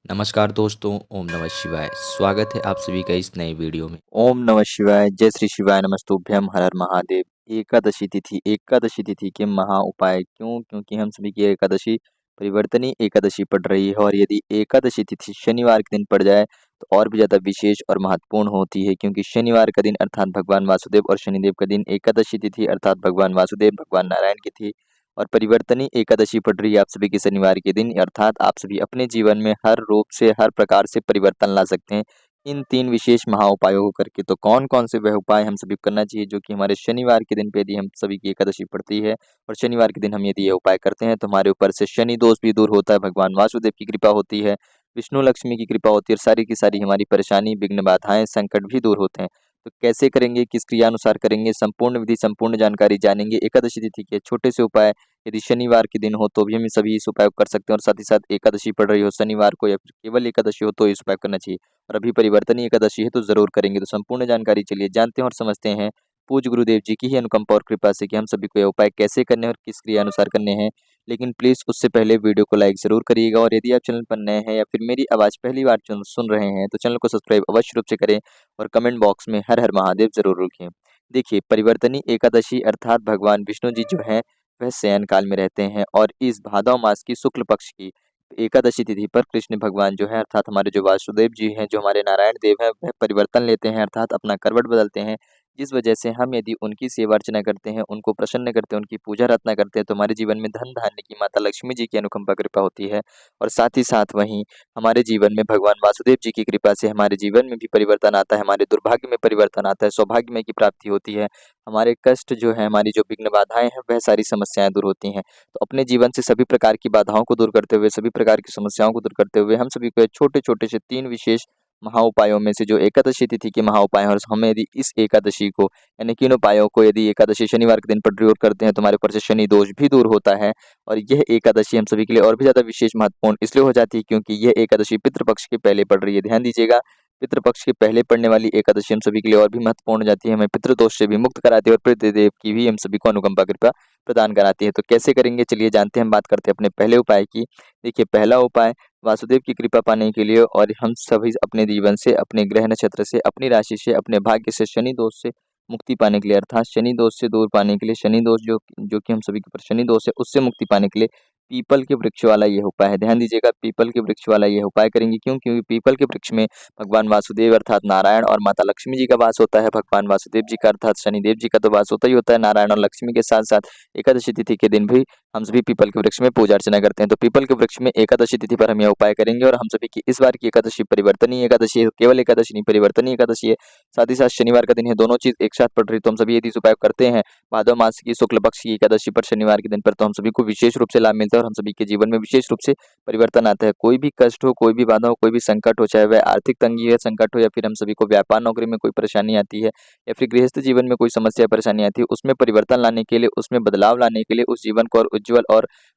नमस्कार दोस्तों, ओम नमः शिवाय। स्वागत है आप सभी का इस नए वीडियो में। ओम नमः शिवाय, जय श्री शिवाय, नमस्तुभ्यम, हर हर महादेव। एकादशी तिथि के महा उपाय क्यों? क्योंकि हम सभी की एकादशी परिवर्तनीय एकादशी पड़ रही है और यदि एकादशी तिथि शनिवार के दिन पड़ जाए तो और भी ज़्यादा विशेष और महत्वपूर्ण होती है, क्योंकि शनिवार का दिन अर्थात भगवान वासुदेव और शनिदेव का दिन, एकादशी तिथि अर्थात भगवान वासुदेव भगवान नारायण की थी और परिवर्तनीय एकादशी पड़ रही है आप सभी की शनिवार के दिन, अर्थात आप सभी अपने जीवन में हर रूप से, हर प्रकार से परिवर्तन ला सकते हैं इन 3 विशेष महा उपायों को करके। तो कौन-कौन से वह उपाय हम सभी को करना चाहिए जो कि हमारे शनिवार के दिन पे यदि हम सभी की एकादशी पड़ती है और शनिवार के दिन हम यदि ये उपाय करते हैं तो हमारे ऊपर से शनि दोष भी दूर होता है, भगवान वासुदेव की कृपा होती है, विष्णु लक्ष्मी की कृपा होती है और सारी की सारी हमारी परेशानी, विघ्न, बाधाएँ, संकट भी दूर होते हैं। तो कैसे करेंगे, किस क्रिया अनुसार करेंगे, संपूर्ण विधि, संपूर्ण जानकारी जानेंगे। एकादशी तिथि के छोटे से उपाय यदि शनिवार के दिन हो तो भी हम सभी इस उपाय को कर सकते हैं और साथ ही साथ एकादशी पड़ रही हो शनिवार को या फिर केवल एकादशी हो तो इस उपाय करना चाहिए। और अभी परिवर्तनीय एकादशी है तो ज़रूर करेंगे। तो संपूर्ण जानकारी चलिए जानते हैं और समझते हैं पूज्य गुरुदेव जी की ही अनुकंपा और कृपा से कि हम सभी को ये उपाय कैसे करने हैं और किस क्रिया अनुसार करने हैं। लेकिन प्लीज़ उससे पहले वीडियो को लाइक ज़रूर करिएगा और यदि आप चैनल पर नए हैं या फिर मेरी आवाज़ पहली बार सुन रहे हैं तो चैनल को सब्सक्राइब अवश्य रूप से करें और कमेंट बॉक्स में हर हर महादेव ज़रूर लिखें। देखिए, परिवर्तनीय एकादशी अर्थात भगवान विष्णु जी जो हैं वह शयन काल में रहते हैं और इस भादव मास की शुक्ल पक्ष की एकादशी तिथि पर कृष्ण भगवान जो है अर्थात हमारे जो वासुदेव जी हैं, जो हमारे नारायण देव हैं, वह परिवर्तन लेते हैं अर्थात अपना करवट बदलते हैं। जिस वजह से हम यदि उनकी सेवा अर्चना करते हैं, उनको प्रसन्न करते हैं, उनकी पूजा अर्चना करते हैं, तो हमारे जीवन में धन धान्य की माता लक्ष्मी जी की अनुकंपा कृपा होती है। और साथ ही साथ वहीं हमारे जीवन में भगवान वासुदेव जी की कृपा से हमारे जीवन में भी परिवर्तन आता है, हमारे दुर्भाग्य में परिवर्तन आता है, सौभाग्य में की प्राप्ति होती है। हमारे कष्ट जो है, हमारी जो विघ्न बाधाएँ हैं, वह सारी समस्याएँ दूर होती हैं। तो अपने जीवन से सभी प्रकार की बाधाओं को दूर करते हुए, सभी प्रकार की समस्याओं को दूर करते हुए हम सभी को छोटे-छोटे से 3 विशेष महा उपायों में से जो एकादशी तिथि के महा उपाय हैं और हमें यदि इस एकादशी को यानी कि इन उपायों को यदि एकादशी शनिवार के दिन पर प्रयोग करते हैं तो हमारे ऊपर से शनि दोष भी दूर होता है। और यह एकादशी हम सभी के लिए और भी ज़्यादा विशेष महत्वपूर्ण इसलिए हो जाती है क्योंकि यह एकादशी पितृ पक्ष के पहले पड़ रही है। ध्यान दीजिएगा, पितृ पक्ष के पहले पड़ने वाली एकादशी हम सभी के लिए और भी महत्वपूर्ण हो जाती है, हमें पितृदोष से भी मुक्त कराती है और पितृदेव की भी हम सभी को अनुकंपा कृपा प्रदान कराती है। तो कैसे करेंगे चलिए जानते हैं, हम बात करते हैं अपने पहले उपाय की। देखिए, पहला उपाय वासुदेव की कृपा पाने के लिए और हम सभी अपने जीवन से, अपने ग्रह नक्षत्र से, अपनी राशि से, अपने भाग्य से, शनि दोष से मुक्ति पाने के लिए अर्थात शनि दोष से दूर पाने के लिए, शनि दोष जो जो कि हम सभी के ऊपर शनि दोष है उससे मुक्ति पाने के लिए पीपल के वृक्ष वाला ये उपाय है। ध्यान दीजिएगा, पीपल के वृक्ष वाला ये उपाय करेंगे क्यों? क्योंकि पीपल के वृक्ष में भगवान वासुदेव अर्थात नारायण और माता लक्ष्मी जी का वास होता है। भगवान वासुदेव जी का अर्थात शनिदेव जी का तो वास होता ही होता है, नारायण और लक्ष्मी के साथ-साथ एकादशी तिथि के दिन भी हम सभी पीपल के वृक्ष में पूजा अर्चना करते हैं। तो पीपल के वृक्ष में एकादशी तिथि पर हम यह उपाय करेंगे और हम सभी की इस बार की एकादशी परिवर्तनीय एकादशी है, केवल एकादशी नहीं परिवर्तनीय एकादशी है। साथ ही साथ शनिवार का दिन है, दोनों चीज़ एक साथ पड़ रही है तो हम सभी यदि इस उपाय को करते हैं भादव मास की शुक्ल पक्ष की एकादशी पर शनिवार के दिन पर तो हम सभी को विशेष रूप से लाभ मिलता है और हम सभी के जीवन में विशेष रूप से परिवर्तन आता है। कोई भी कष्ट हो, कोई भी बाधा हो, कोई भी संकट हो, चाहे वह आर्थिक तंगी है, संकट हो या फिर हम सभी को व्यापार नौकरी में कोई परेशानी आती है या फिर गृहस्थ जीवन में कोई समस्या परेशानी आती है, उसमें परिवर्तन लाने के लिए, उसमें बदलाव लाने के लिए, उस जीवन को और उज्ज्वल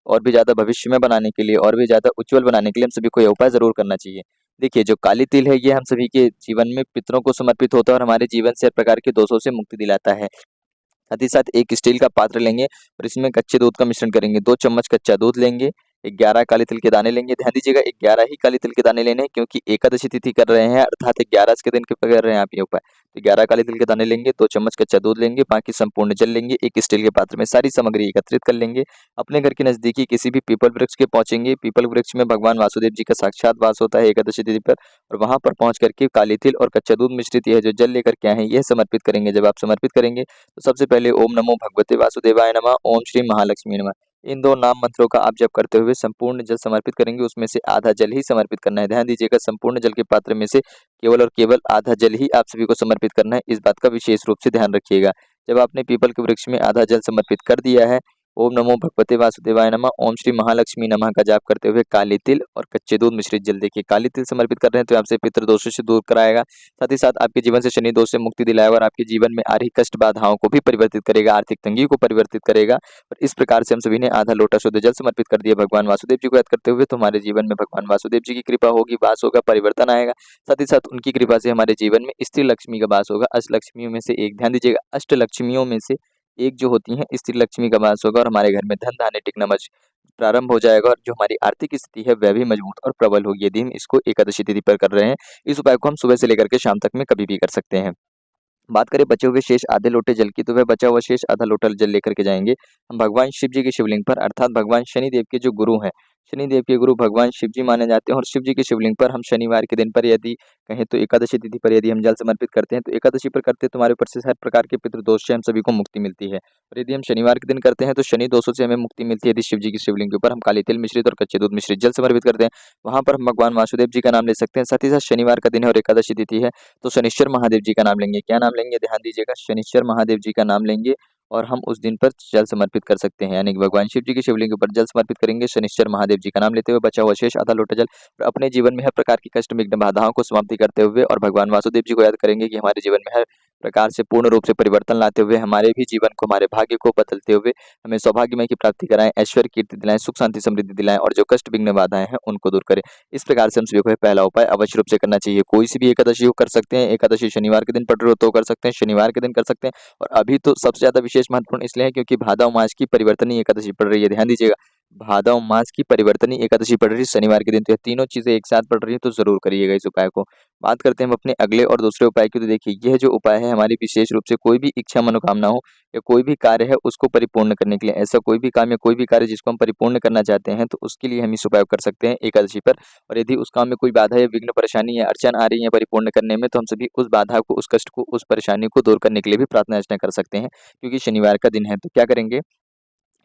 और भी ज़्यादा भविष्य में बनाने के लिए, और भी ज़्यादा उज्ज्वल बनाने के लिए हम सभी को ये उपाय ज़रूर करना चाहिए। देखिए, जो काली तिल है ये हम सभी के जीवन में पितरों को समर्पित होता है और हमारे जीवन से हर प्रकार के दोषों से मुक्ति दिलाता है। साथ ही साथ एक स्टील का पात्र लेंगे और इसमें कच्चे दूध का मिश्रण करेंगे। 2 चम्मच कच्चा दूध लेंगे, 11 काले तिल के दाने लेंगे। ध्यान दीजिएगा, 11 ही काले तिल के दाने लेने हैं क्योंकि एकादशी तिथि कर रहे हैं अर्थात 11 के दिन के कर रहे हैं आप ये उपाय। तो 11 काले तिल के दाने लेंगे, 2 चम्मच कच्चा दूध लेंगे, बाकी संपूर्ण जल लेंगे। एक स्टील के पात्र में सारी सामग्री एकत्रित कर लेंगे। अपने घर के नज़दीकी किसी भी पीपल वृक्ष के पहुँचेंगे। पीपल वृक्ष में भगवान वासुदेव जी का साक्षात वास होता है एकादशी तिथि पर और वहाँ पर पहुँच करके काली तिल और कच्चा दूध मिश्रित यह जो जल लेकर के आए हैं यह समर्पित करेंगे। जब आप समर्पित करेंगे तो सबसे पहले ओम नमो भगवते वासुदेवाय नमः, ओम श्री महालक्ष्मी नमः, इन 2 नाम मंत्रों का आप जप करते हुए संपूर्ण जल समर्पित करेंगे। उसमें से आधा जल ही समर्पित करना है। ध्यान दीजिएगा, संपूर्ण जल के पात्र में से केवल और केवल आधा जल ही आप सभी को समर्पित करना है। इस बात का विशेष रूप से ध्यान रखिएगा। जब आपने पीपल के वृक्ष में आधा जल समर्पित कर दिया है, ओम नमो भगवते वासुदेवाय नमः, ओम श्री महालक्ष्मी नमः का जाप करते हुए काली तिल और कच्चे दूध मिश्रित जल, देखिए काली तिल समर्पित कर रहे हैं तो आपसे पितृ दोषों से दूर कराएगा। साथ ही साथ आपके जीवन से शनि दोष से मुक्ति दिलाएगा और आपके जीवन में आ रही कष्ट बाधाओं को भी परिवर्तित करेगा, आर्थिक तंगी को परिवर्तित करेगा। और इस प्रकार से हम सभी ने आधा लोटा शुद्ध जल समर्पित कर दिया भगवान वासुदेव जी को याद करते हुए, तो हमारे जीवन में भगवान वासुदेव जी की कृपा होगी, वास होगा, परिवर्तन आएगा। साथ ही साथ उनकी कृपा से हमारे जीवन में स्त्री लक्ष्मी का वास होगा। अष्टलक्ष्मियों में से एक, ध्यान दीजिएगा, अष्टलक्ष्मियों में से एक जो होती हैं स्त्री लक्ष्मी का वास होगा और हमारे घर में धन धान्य टिकना प्रारंभ हो जाएगा और जो हमारी आर्थिक स्थिति है वह भी मजबूत और प्रबल होगी यदि हम इसको एकादशी तिथि पर कर रहे हैं। इस उपाय को हम सुबह से लेकर के शाम तक में कभी भी कर सकते हैं। बात करें बचे हुए शेष आधे लोटे जल की, तो वह बचा हुआ शेष आधा लोटा जल लेकर के जाएंगे हम भगवान शिव जी के शिवलिंग पर, अर्थात भगवान शनि देव के जो गुरु हैं, शनि देव के गुरु भगवान शिव जी माने जाते हैं। और शिव जी के शिवलिंग पर हम शनिवार के दिन पर, यदि कहें तो एकादशी तिथि पर यदि हम जल समर्पित करते हैं, तो एकादशी पर करते हैं तो हमारे ऊपर से हर प्रकार के पितृदोष से हम सभी को मुक्ति मिलती है। और यदि हम शनिवार के दिन करते हैं तो शनि दोषों से हमें मुक्ति मिलती है। यदि शिव जी की शिवलिंग के ऊपर हम काली तिल मिश्रित और कच्चे दूध मिश्रित जल समर्पित करते हैं, वहां पर हम भगवान वासुदेव जी का नाम ले सकते हैं। साथ ही साथ शनिवार का दिन है और एकादशी तिथि है, तो शनिश्चर महादेव जी का नाम लेंगे। क्या नाम लेंगे, ध्यान दीजिएगा, शनिश्चर महादेव जी का नाम लेंगे और हम उस दिन पर जल समर्पित कर सकते हैं। यानी कि भगवान शिव जी के शिवलिंग के ऊपर जल समर्पित करेंगे शनिश्चर महादेव जी का नाम लेते हुए, बचा हुआ शेष आधा लोटा जल, और अपने जीवन में हर प्रकार की कष्ट विघ्न बाधाओं को समाप्ति करते हुए और भगवान वासुदेव जी को याद करेंगे कि हमारे जीवन में हर प्रकार से पूर्ण रूप से परिवर्तन लाते हुए, हमारे भी जीवन को, हमारे भाग्य को बदलते हुए हमें सौभाग्यमय की प्राप्ति कराएं, ऐश्वर्य कीर्ति दिलाएं, सुख शांति समृद्धि दिलाएं और जो कष्ट विघ्न बाधाएं हैं उनको दूर करें। इस प्रकार से हम सभी को पहला उपाय अवश्य रूप से करना चाहिए। कोई सी भी एकादशी को कर सकते हैं, एकादशी शनिवार के दिन पड़ रही हो तो कर सकते हैं, शनिवार के दिन कर सकते हैं। और अभी तो सबसे ज्यादा विशेष महत्वपूर्ण इसलिए है क्योंकि भादव मास की परिवर्तनीय एकादशी पड़ रही है। ध्यान दीजिएगा, भादव मास की परिवर्तनीय एकादशी पड़ रही है शनिवार के दिन, तो ये तीनों चीजें एक साथ पड़ रही है, तो जरूर करिएगा इस उपाय को। बात करते हैं हम अपने अगले और दूसरे उपाय की, तो देखिए यह जो उपाय है हमारी विशेष रूप से कोई भी इच्छा मनोकामना हो या कोई भी कार्य है उसको परिपूर्ण करने के लिए, ऐसा कोई भी काम या कोई भी कार्य जिसको हम परिपूर्ण करना चाहते हैं, तो उसके लिए हम इस उपाय को कर सकते हैं एकादशी पर। और यदि उस काम में कोई बाधा या विघ्न परेशानी या अड़चन आ रही है परिपूर्ण करने में, तो हम सभी उस बाधा को, उस कष्ट को, उस परेशानी को दूर करने के लिए भी प्रार्थना अर्चना कर सकते हैं। क्योंकि शनिवार का दिन है, तो क्या करेंगे,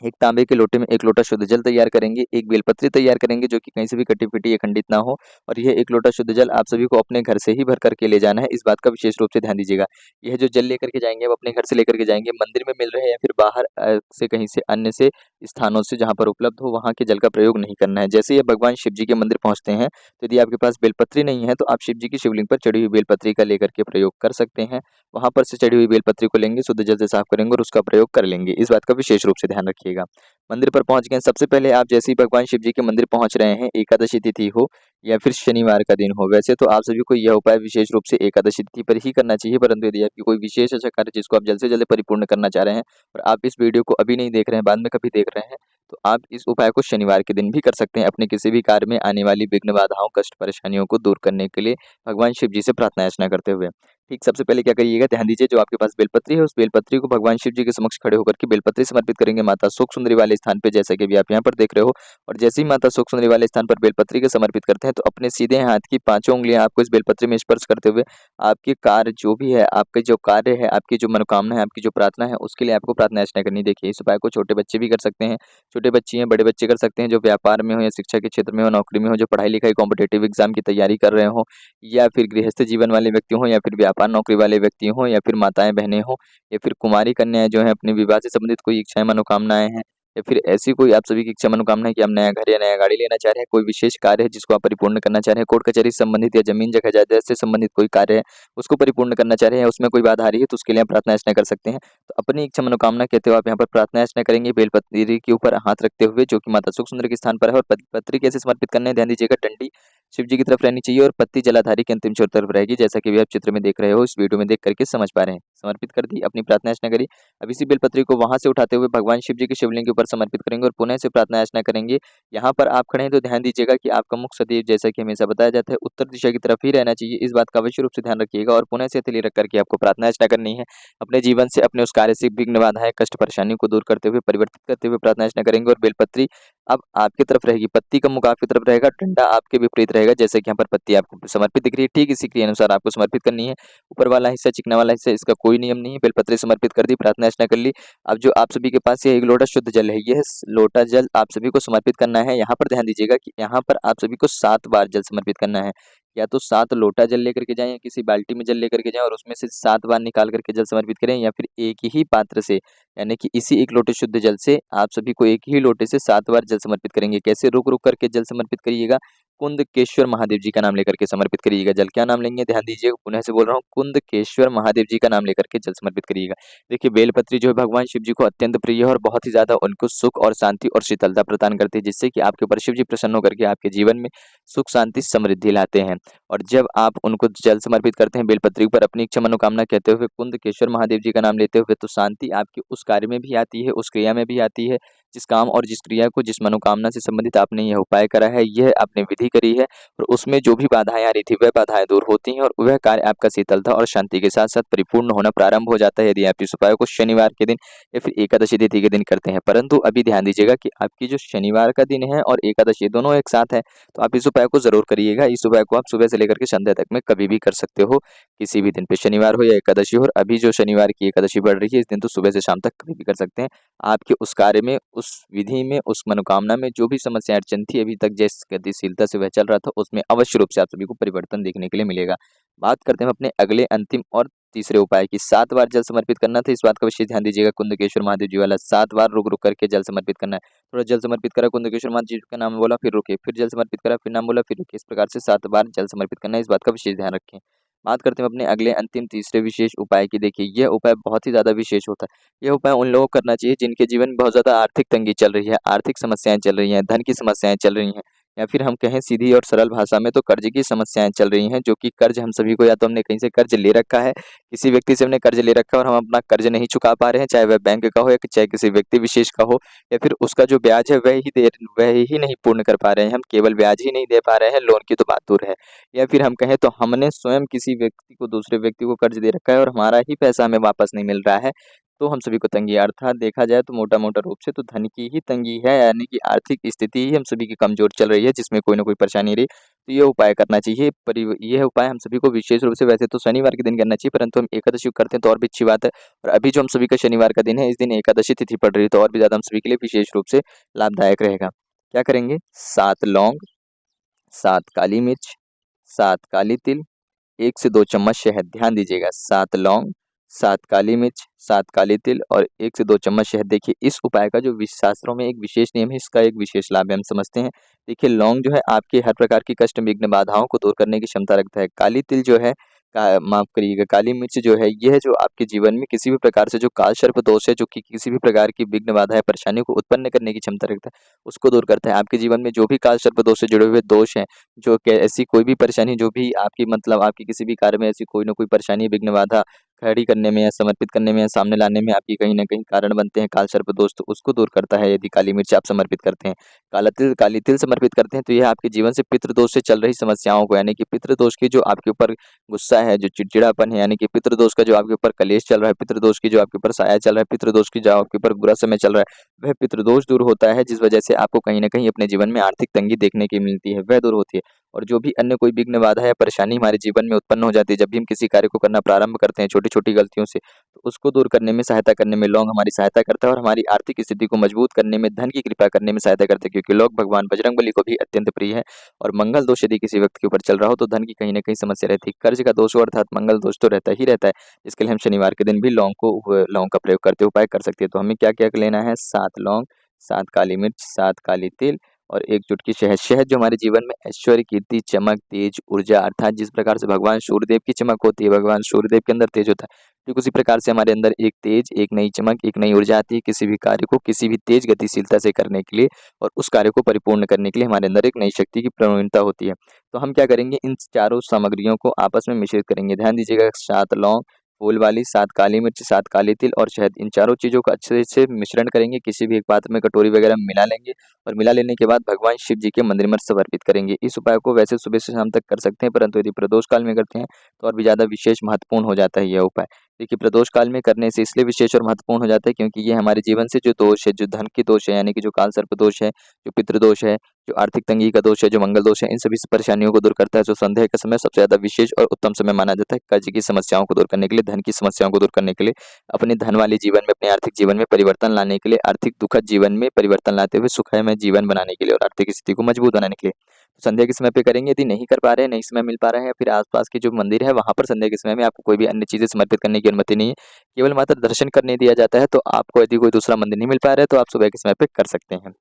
एक तांबे के लोटे में एक लोटा शुद्ध जल तैयार करेंगे, एक बेलपत्री तैयार करेंगे जो कि कहीं से भी कटी-फिटी या खंडित ना हो, और यह एक लोटा शुद्ध जल आप सभी को अपने घर से ही भर कर के ले जाना है। इस बात का विशेष रूप से ध्यान दीजिएगा। यह जो जल लेकर के जाएँगे, आप अपने घर से लेकर के जाएँगे, मंदिर में मिल रहे हैं या फिर बाहर से कहीं से अन्य से स्थानों से जहाँ पर उपलब्ध हो, वहाँ के जल का प्रयोग नहीं करना है। जैसे ही आप भगवान शिव जी के मंदिर पहुँचते हैं, तो यदि आपके पास बेलपत्री नहीं है, तो आप शिव जी की शिवलिंग पर चढ़ी हुई बेलपत्री का लेकर के प्रयोग कर सकते हैं। वहाँ पर से चढ़ी हुई बेलपत्री को लेंगे, शुद्ध जल से साफ करेंगे और उसका प्रयोग कर लेंगे। इस बात का विशेष रूप से ध्यान रखिएगा। मंदिर पर पहुंच गए, सबसे पहले आप जैसे ही भगवान शिव जी के मंदिर पहुंच रहे हैं, एकादशी तिथि हो या फिर शनिवार का दिन हो, वैसे तो आप सभी को यह उपाय विशेष रूप से एकादशी तिथि पर ही करना चाहिए, परंतु यदि आपकी कोई विशेष ऐसा कार्य जिसको आप जल्द से जल्द परिपूर्ण करना चाह रहे हैं और आप इस वीडियो को अभी नहीं देख रहे हैं, बाद में कभी देख रहे हैं, तो आप इस उपाय को शनिवार के दिन भी कर सकते हैं, अपने किसी भी कार्य में आने वाली विघ्न बाधाओं, कष्ट परेशानियों को दूर करने के लिए भगवान शिव जी से प्रार्थना अर्चना करते हुए। ठीक, सबसे पहले क्या करिएगा, ध्यान दीजिए, जो आपके पास बेलपत्री है उस बेलपत्री को भगवान शिव जी के समक्ष खड़े होकर के बेलपत्री समर्पित करेंगे माता शोक सुंदरी वाले स्थान पे, जैसा कि अभी आप यहाँ पर देख रहे हो। और जैसे ही माता शोक सुंदरी वाले स्थान पर बेलपत्री को समर्पित करते हैं, तो अपने सीधे हाथ की पांचों उंगलियां आपको इस बेलपत्री में स्पर्श करते हुए आपके कार्य जो भी है, आपके जो कार्य है, आपकी जो मनोकामना है, आपकी जो प्रार्थना है, उसके लिए आपको प्रार्थना अर्चना करनी। देखिए, इस उपाय को छोटे बच्चे भी कर सकते हैं, छोटे बच्चे हैं, बड़े बच्चे कर सकते हैं, जो व्यापार में हो या शिक्षा के क्षेत्र में हो, नौकरी में हो, जो पढ़ाई लिखाई कॉम्पिटेटिव एग्जाम की तैयारी कर रहे हो, या फिर गृहस्थ जीवन वाले व्यक्ति हों, या फिर व्यापार नौकरी वाले व्यक्ति हों, या फिर माताएं बहनें हों, या फिर कुमारी कन्याएं जो हैं, अपने विवाह से संबंधित कोई इच्छाएं मनोकामनाएं हैं, या फिर ऐसी कोई आप सभी की इच्छा मनोकामना है कि आप नया घर या नया गाड़ी लेना चाह रहे हैं, कोई विशेष कार्य है जिसको आप परिपूर्ण करना चाह रहे हैं, कोर्ट कचहरी से संबंधित या जमीन जगह जायदाद से संबंधित कोई कार्य है उसको परिपूर्ण करना चाह रहे हैं, उसमें कोई बाधा आ रही है, तो उसके लिए आप प्रार्थना अर्चना कर सकते हैं। तो अपनी इच्छा मनोकामना कहते हुए आप यहाँ पर प्रार्थना अर्चना करेंगे बेलपत्री के ऊपर हाथ रखते हुए, जो कि माता सुख सुंदर के स्थान पर है। और पत्री कैसे समर्पित करना है, ध्यान दीजिएगा, डंडी शिव जी की तरफ रहनी चाहिए और पत्ती जलाधारी के अंतिम छोर तरफ रहेगी, जैसा कि भी आप चित्र में देख रहे हो, इस वीडियो में देख करके समझ पा रहे हैं। समर्पित कर दी, अपनी प्रार्थना अर्चना करी। अब इसी बेलपत्री को वहां से उठाते हुए भगवान शिव जी के शिवलिंग के ऊपर समर्पित करेंगे और पुनः से प्रार्थना अर्चना करेंगे। यहाँ पर आप खड़े हैं तो ध्यान दीजिएगा कि आपका मुख सदैव, जैसा कि हमेशा बताया जाता है, उत्तर दिशा की तरफ ही रहना चाहिए। इस बात का अवश्य रूप से ध्यान रखिएगा और पुनः से हथेली रख करके आपको प्रार्थना अर्चना करनी है। अपने जीवन से, अपने उस कार्य से विघ्न बाधाएं, कष्ट परेशानी को दूर करते हुए, परिवर्तित करते हुए प्रार्थना अर्चना करेंगे। और बेलपत्री अब आपकी तरफ रहेगी, पत्ती का मुख आपकी तरफ रहेगा, डंडा आपके विपरीत रहेगा, जैसे कि यहाँ पर पत्ती आपको समर्पित दिख रही है, ठीक इसी क्रिया अनुसार आपको समर्पित करनी है। ऊपर वाला हिस्सा, चिकना वाला हिस्सा, इसका कोई नियम नहीं है। बेलपत्री समर्पित कर दी, प्रार्थना अर्चना कर ली। अब जो आप सभी के पास ये एक लोटा शुद्ध जल है, यह लोटा जल आप सभी को समर्पित करना है। यहाँ पर ध्यान दीजिएगा कि यहाँ पर आप सभी को 7 बार जल समर्पित करना है। या तो 7 लोटा जल लेकर के जाएं, या किसी बाल्टी में जल लेकर के जाएं और उसमें से 7 बार निकाल करके जल समर्पित करें, या फिर एक ही पात्र से, यानी कि इसी एक लोटे शुद्ध जल से आप सभी को एक ही लोटे से 7 बार जल समर्पित करेंगे। कैसे, रुक रुक करके जल समर्पित करिएगा। कुंदकेश्वर महादेव जी का नाम लेकर के समर्पित करिएगा जल। क्या नाम लेंगे, ध्यान दीजिए, पुनः से बोल रहा हूँ, कुंदकेश्वर महादेव जी का नाम लेकर के जल समर्पित करिएगा। देखिए, बेलपत्री जो है भगवान शिव जी को अत्यंत प्रिय है और बहुत ही ज्यादा उनको सुख और शांति और शीतलता प्रदान करती है, जिससे कि आपके ऊपर शिव जी प्रसन्न होकर के आपके जीवन में सुख शांति समृद्धि लाते हैं। और जब आप उनको जल समर्पित करते हैं बेलपत्री पर, अपनी इच्छा मनोकामना कहते हुए, कुंदकेश्वर महादेव जी का नाम लेते हुए, तो शांति आपकी उस कार्य में भी आती है, उस क्रिया में भी आती है, जिस काम और जिस क्रिया को, जिस मनोकामना से संबंधित आपने यह उपाय करा है, यह आपने विधि करी है और उसमें जो भी बाधाएं आ रही थी वह बाधाएं दूर होती हैं और वह कार्य आपका शीतलता और शांति के साथ साथ परिपूर्ण होना प्रारंभ हो जाता है यदि आप इस उपाय को शनिवार के दिन या फिर एकादशी तिथि के दिन करते हैं। परंतु अभी ध्यान दीजिएगा कि आपकी जो शनिवार का दिन है और एकादशी दोनों एक साथ है, तो आप इस उपाय को जरूर करिएगा। इस उपाय को आप सुबह से लेकर के संध्या तक में कभी भी कर सकते हो, किसी भी दिन पे, शनिवार हो या एकादशी हो। और अभी जो शनिवार की एकादशी बढ़ रही है, इस दिन तो सुबह से शाम तक कभी भी कर सकते हैं। आपके उस कार्य में, उस विधि में, उस मनोकामना में जो भी समस्या अड़चन थी, अभी तक जिस गतिशीलता से वह चल रहा था, उसमें अवश्य रूप से आप सभी को परिवर्तन देखने के लिए मिलेगा। बात करते हैं अपने अगले अंतिम और तीसरे उपाय की। 7 बार जल समर्पित करना था, इस बात का विशेष ध्यान दीजिएगा। कुंदकेश्वर महादेव जी वाला 7 बार रुक रुक करके जल समर्पित करना है। थोड़ा जल समर्पित करा, कुंदकेश्वर महादेव जी का नाम बोला, फिर रुके, फिर जल समर्पित करा, फिर नाम बोला, फिर रुके। इस प्रकार से 7 बार जल समर्पित करना है, इस बात का विशेष ध्यान रखें। बात करते हैं अपने अगले अंतिम तीसरे विशेष उपाय की। देखिए, यह उपाय बहुत ही ज़्यादा विशेष होता है। यह उपाय उन लोगों को करना चाहिए जिनके जीवन में बहुत ज़्यादा आर्थिक तंगी चल रही है, आर्थिक समस्याएँ चल रही हैं, धन की समस्याएँ चल रही हैं, या फिर हम कहें सीधी और सरल भाषा में तो कर्ज की समस्याएँ चल रही हैं, जो कि कर्ज हम सभी को, या तो हमने कहीं से कर्ज ले रखा है, किसी व्यक्ति से हमने कर्ज ले रखा है और हम अपना कर्ज नहीं चुका पा रहे हैं, चाहे वह बैंक का हो या चाहे किसी व्यक्ति विशेष का हो, या फिर उसका जो ब्याज है वह ही नहीं पूर्ण कर पा रहे हैं, हम केवल ब्याज ही नहीं दे पा रहे हैं, लोन की तो बात दूर है। या फिर हम कहें तो हमने स्वयं किसी व्यक्ति को, दूसरे व्यक्ति को कर्ज दे रखा है और हमारा ही पैसा हमें वापस नहीं मिल रहा है, तो हम सभी को तंगी है। अर्थात देखा जाए तो मोटा-मोटा रूप से तो धन की ही तंगी है, यानी कि आर्थिक स्थिति ही हम सभी की कमज़ोर चल रही है, जिसमें कोई न कोई परेशानी रही। तो ये उपाय करना चाहिए। यह उपाय हम सभी को विशेष रूप से वैसे तो शनिवार के दिन करना चाहिए, परंतु हम एकादशी को करते हैं तो और भी अच्छी बात है। और अभी जो हम सभी का शनिवार का दिन है, इस दिन एकादशी तिथि पड़ रही है, तो और भी ज़्यादा हम सभी के लिए विशेष रूप से लाभदायक रहेगा। क्या करेंगे? 7 लौंग, 7 काली मिर्च, 7 काली तिल, 1 से 2 चम्मच शहद। ध्यान दीजिएगा, 7 लौंग, 7 काली मिर्च, 7 काली तिल और 1 से 2 चम्मच शहद। देखिए, इस उपाय का जो शास्त्रों में एक विशेष नियम है, इसका एक विशेष लाभ है, हम समझते हैं। देखिए, लौंग जो है आपके हर प्रकार की कष्ट, विघ्न, बाधाओं को दूर करने की क्षमता रखता है। काली तिल जो है, माफ करिएगा, काली मिर्च जो है, यह जो आपके जीवन में किसी भी प्रकार से जो काल सर्प दोष है, जो कि किसी भी प्रकार की विघ्न, बाधा या परेशानियों को उत्पन्न करने की क्षमता रखता है, उसको दूर करता है। आपके जीवन में जो भी काल सर्प दोष से जुड़े हुए दोष हैं, जो कि ऐसी कोई भी परेशानी, जो भी आपकी, मतलब आपकी किसी भी कार्य में ऐसी कोई ना कोई परेशानी, विघ्न, बाधा खड़ी करने में या समर्पित करने में या सामने लाने में आपकी कहीं न कहीं कारण बनते हैं काल सर्प दोष, तो उसको दूर करता है यदि काली मिर्च आप समर्पित करते हैं। काली तिल समर्पित करते हैं, तो यह आपके जीवन से पितृ दोष से चल रही समस्याओं को, यानी कि पितृ दोष की जो आपके ऊपर गुस्सा है, जो चिड़चिड़ापन है, यानी कि पितृ दोष का जो आपके ऊपर कलेश चल रहा है, पितृ दोष की जो आपके ऊपर साया चल रहा है, पितृ दोष की जो आपके ऊपर बुरा समय चल रहा है, वह पितृ दोष दूर होता है, जिस वजह से आपको कहीं न कहीं अपने जीवन में आर्थिक तंगी देखने की मिलती है, वह दूर होती है। और जो भी अन्य कोई विघ्न, बाधा या परेशानी हमारे जीवन में उत्पन्न हो जाती है, जब भी हम किसी कार्य को करना प्रारंभ करते हैं छोटी-छोटी गलतियों से, तो उसको दूर करने में सहायता करने में लौंग हमारी सहायता करता है और हमारी आर्थिक स्थिति को मजबूत करने में, धन की कृपा करने में सहायता करता है, क्योंकि लौंग भगवान बजरंगबली को भी अत्यंत प्रिय है। और मंगल दोष यदि किसी व्यक्ति के ऊपर चल रहा हो, तो धन की कहीं न कहीं समस्या रहती है। कर्ज का दोष हो, अर्थात मंगल दोष तो रहता ही रहता है। इसके लिए हम शनिवार के दिन भी लौंग का प्रयोग करते हुए उपाय कर सकते हैं। तो हमें क्या-क्या लेना है? 7 लौंग, 7 काली मिर्च, 7 काली तिल और 1 चुटकी शहद। शहद जो हमारे जीवन में ऐश्वर्य, कीर्ति, चमक, तेज, ऊर्जा, अर्थात जिस प्रकार से भगवान सूर्यदेव की चमक होती है, भगवान सूर्यदेव के अंदर तेज होता है, ठीक उसी प्रकार से हमारे अंदर एक तेज, एक नई चमक, एक नई ऊर्जा आती है किसी भी कार्य को किसी भी तेज गतिशीलता से करने के लिए, और उस कार्य को परिपूर्ण करने के लिए हमारे अंदर एक नई शक्ति की प्रवणता होती है। तो हम क्या करेंगे? इन चारों सामग्रियों को आपस में मिश्रित करेंगे। ध्यान दीजिएगा, 7 लौंग, फूल वाली, 7 काली मिर्च, 7 काली तिल और शहद, इन चारों चीज़ों का अच्छे से मिश्रण करेंगे। किसी भी एक पात्र में कटोरी वगैरह में मिला लेंगे और मिला लेने के बाद भगवान शिव जी के मंदिर में समर्पित करेंगे। इस उपाय को वैसे सुबह से शाम तक कर सकते हैं, परंतु यदि प्रदोष काल में करते हैं तो और भी ज़्यादा विशेष महत्वपूर्ण हो जाता है यह उपाय। देखिए, प्रदोष काल में करने से इसलिए विशेष और महत्वपूर्ण हो जाता है क्योंकि ये हमारे जीवन से जो दोष है, जो धन के दोष है, यानी कि जो काल सर्प दोष है, जो पितृदोष है, जो आर्थिक तंगी का दोष है, जो मंगल दोष है, इन सभी परेशानियों को दूर करता है। जो संध्या का समय सबसे ज़्यादा विशेष और उत्तम समय माना जाता है कर्ज की समस्याओं को दूर करने के लिए, धन की समस्याओं को दूर करने के लिए, अपने धन वाले जीवन में, अपने आर्थिक जीवन में परिवर्तन लाने के लिए, आर्थिक दुखद जीवन में परिवर्तन लाते हुए सुखमय जीवन बनाने के लिए और आर्थिक स्थिति को मजबूत बनाने के लिए। तो संध्या के समय पे करेंगे। यदि नहीं कर पा रहे हैं, नहीं समय मिल पा रहा है, या फिर आसपास के जो मंदिर है वहाँ पर संध्या के समय में आपको कोई भी अन्य चीज़ें समर्पित करने की अनुमति नहीं है, केवल मात्र दर्शन करने दिया जाता है। तो आपको यदि कोई दूसरा मंदिर नहीं मिल पा रहा है तो आप सुबह के समय पे कर सकते हैं।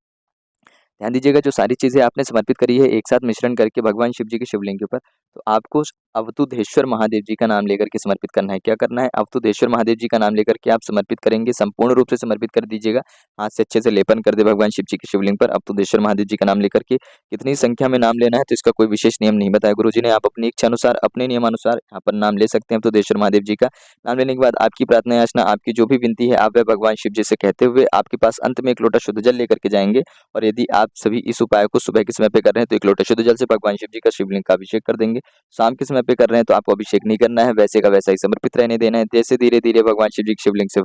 ध्यान दीजिएगा जो सारी चीज़ें आपने समर्पित करी है एक साथ मिश्रण करके भगवान शिव जी के शिवलिंग के ऊपर, तो आपको अवधूतेश्वर महादेव जी का नाम लेकर के समर्पित करना है। क्या करना है? अवधूतेश्वर महादेव जी का नाम लेकर के आप समर्पित करेंगे, संपूर्ण रूप से समर्पित कर दीजिएगा। हाथ से अच्छे से लेपन कर दे भगवान शिव जी के शिवलिंग पर अवधूतेश्वर महादेव जी का नाम लेकर के। कितनी संख्या में नाम लेना है तो इसका कोई विशेष नियम नहीं बताया गुरुजी ने। आप अपनी इच्छा अनुसार, अपने नियमानुसार यहाँ पर नाम ले सकते हैं अवधूतेश्वर महादेव जी का। नाम लेने के बाद आपकी प्रार्थना याचना, आपकी जो भी विनती है आप वह भगवान शिव जी से कहते हुए आपके पास अंत में एक लोटा शुद्ध जल लेकर के जाएंगे। और यदि आप सभी इस उपाय को सुबह के समय पे कर रहे हैं तो एक लोटे शुद्ध जल से भगवान शिव जी का शिवलिंग का अभिषेक कर देंगे। शाम के समय पे कर रहे हैं तो आपको अभिषेक नहीं करना है, वैसे का वैसा ही समर्पित रहने देना है। जैसे धीरे धीरे भगवान शिव जी के शिवलिंग से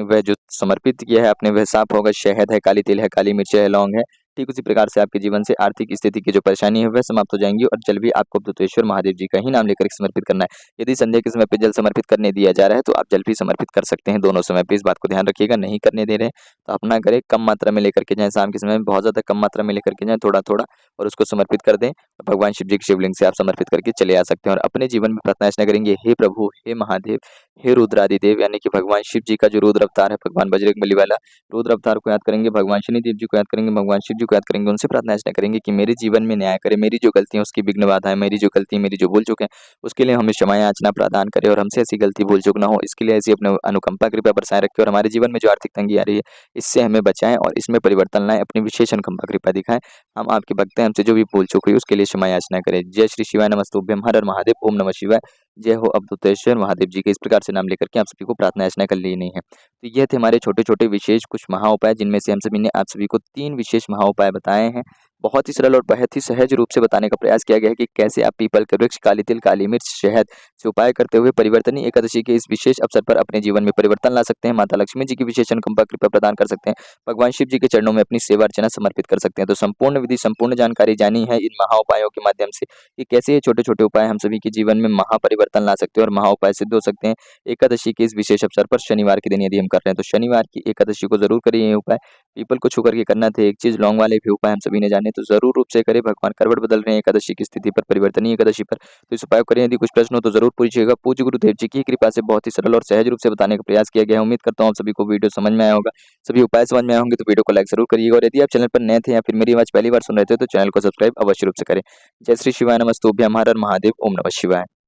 वह जो समर्पित किया है आपने वह साफ होगा। शहद है, काली तिल है, काली मिर्च है, लौंग है, ठीक उसी प्रकार से आपके जीवन से आर्थिक स्थिति की जो परेशानी है वह समाप्त हो जाएंगी। और जल भी आपको अवधूतेश्वर महादेव जी का ही नाम लेकर के समर्पित करना है। यदि संध्या के समय पे जल समर्पित करने दिया जा रहा है तो आप जल भी समर्पित कर सकते हैं दोनों समय पे, इस बात को ध्यान रखिएगा। नहीं करने दे रहे हैं तो अपना करें, कम मात्रा में लेकर के जाएं, शाम के समय में बहुत ज़्यादा कम मात्रा में लेकर के जाएं, थोड़ा थोड़ा, और उसको समर्पित कर दें। भगवान शिव जी के शिवलिंग से आप समर्पित करके चले आ सकते हैं और अपने जीवन में प्रार्थना याचना करेंगे, हे प्रभु, हे महादेव, हे रुद्रादिदेव, यानी कि भगवान शिव जी का जो रुद्र अवतार है, भगवान बजरंगबली वाला रुद्र अवतार को याद करेंगे, भगवान शनिदेव जी को याद करेंगे, भगवान शिव जी को याद करेंगे, उनसे प्रार्थना याचना करेंगे कि मेरे जीवन में न्याय करे, मेरी जो गलतियां उसकी विघ्न बाधा है, मेरी जो गलती, मेरी जो भूल चूक है उसके लिए हमें क्षमा याचना प्रदान करे और हमसे ऐसी गलती भूल चूक ना हो, इसके लिए ऐसी अपने अनुकंपा कृपा बरसाए रखे और हमारे जीवन में जो आर्थिक तंगी आ रही है इससे हमें बचाएं और इसमें परिवर्तन लाएं, अपनी विशेष अनुकंपा कृपा दिखाएं। हम आपके भक्त हैं, हमसे जो भी भूल चूक हुई उसके लिए क्षमा याचना करें। जय श्री शिवाय नमस्तुभ्यम, हर हर महादेव, ओम नमः शिवाय, जय हो अवधूतेश्वर महादेव जी के। इस प्रकार से नाम लेकर के आप सभी को प्रार्थना याचना कर लेनी है। तो ये थे हमारे छोटे छोटे विशेष कुछ महा उपाय, जिनमें से हम सभी ने आप सभी को 3 विशेष महा उपाय बताए हैं। बहुत ही सरल और बहुत ही सहज रूप से बताने का प्रयास किया गया है कि कैसे आप पीपल के वृक्ष, काली तिल, काली मिर्च, शहद से उपाय करते हुए परिवर्तनी एकादशी के इस विशेष अवसर पर अपने जीवन में परिवर्तन ला सकते हैं। माता लक्ष्मी जी की विशेष अनुकंपा कृपा प्रदान कर सकते हैं, भगवान शिव जी के चरणों में अपनी सेवा अर्चना समर्पित कर सकते हैं। तो संपूर्ण विधि, संपूर्ण जानकारी जानी है इन महा उपायों के माध्यम से कि कैसे ये छोटे छोटे उपाय हम सभी के जीवन में महा परिवर्तन ला सकते हैं और महा उपाय सिद्ध हो सकते हैं। एकादशी के इस विशेष अवसर पर शनिवार के दिन यदि हम कर रहे हैं तो शनिवार की एकादशी को जरूर करिए। ये उपाय पीपल को छू करके करना थे। एक चीज लौंग वाले भी उपाय हम सभी ने जाने, तो जरूर रूप से करें। भगवान करवट बदल रहे हैं एकादशी की स्थिति पर, परिवर्तनीय एकादशी पर, तो इस उपाय को करें। यदि कुछ प्रश्न हो तो जरूर पूछिएगा। पूज्य गुरुदेव जी की कृपा से बहुत ही सरल और सहज रूप से बताने का प्रयास किया गया है। उम्मीद करता हूँ आप सभी को वीडियो समझ में आया होगा, सभी उपाय समझ में आए होंगे। तो वीडियो को लाइक जरूर करिएगा और यदि आप चैनल पर नए थे या फिर मेरी आवाज पहली बार सुन रहे थे तो चैनल को सब्सक्राइब अवश्य रूप से करें। जय श्री शिवाय नमस्तुभ्यम, हर हर महादेव, ओम नमः शिवाय।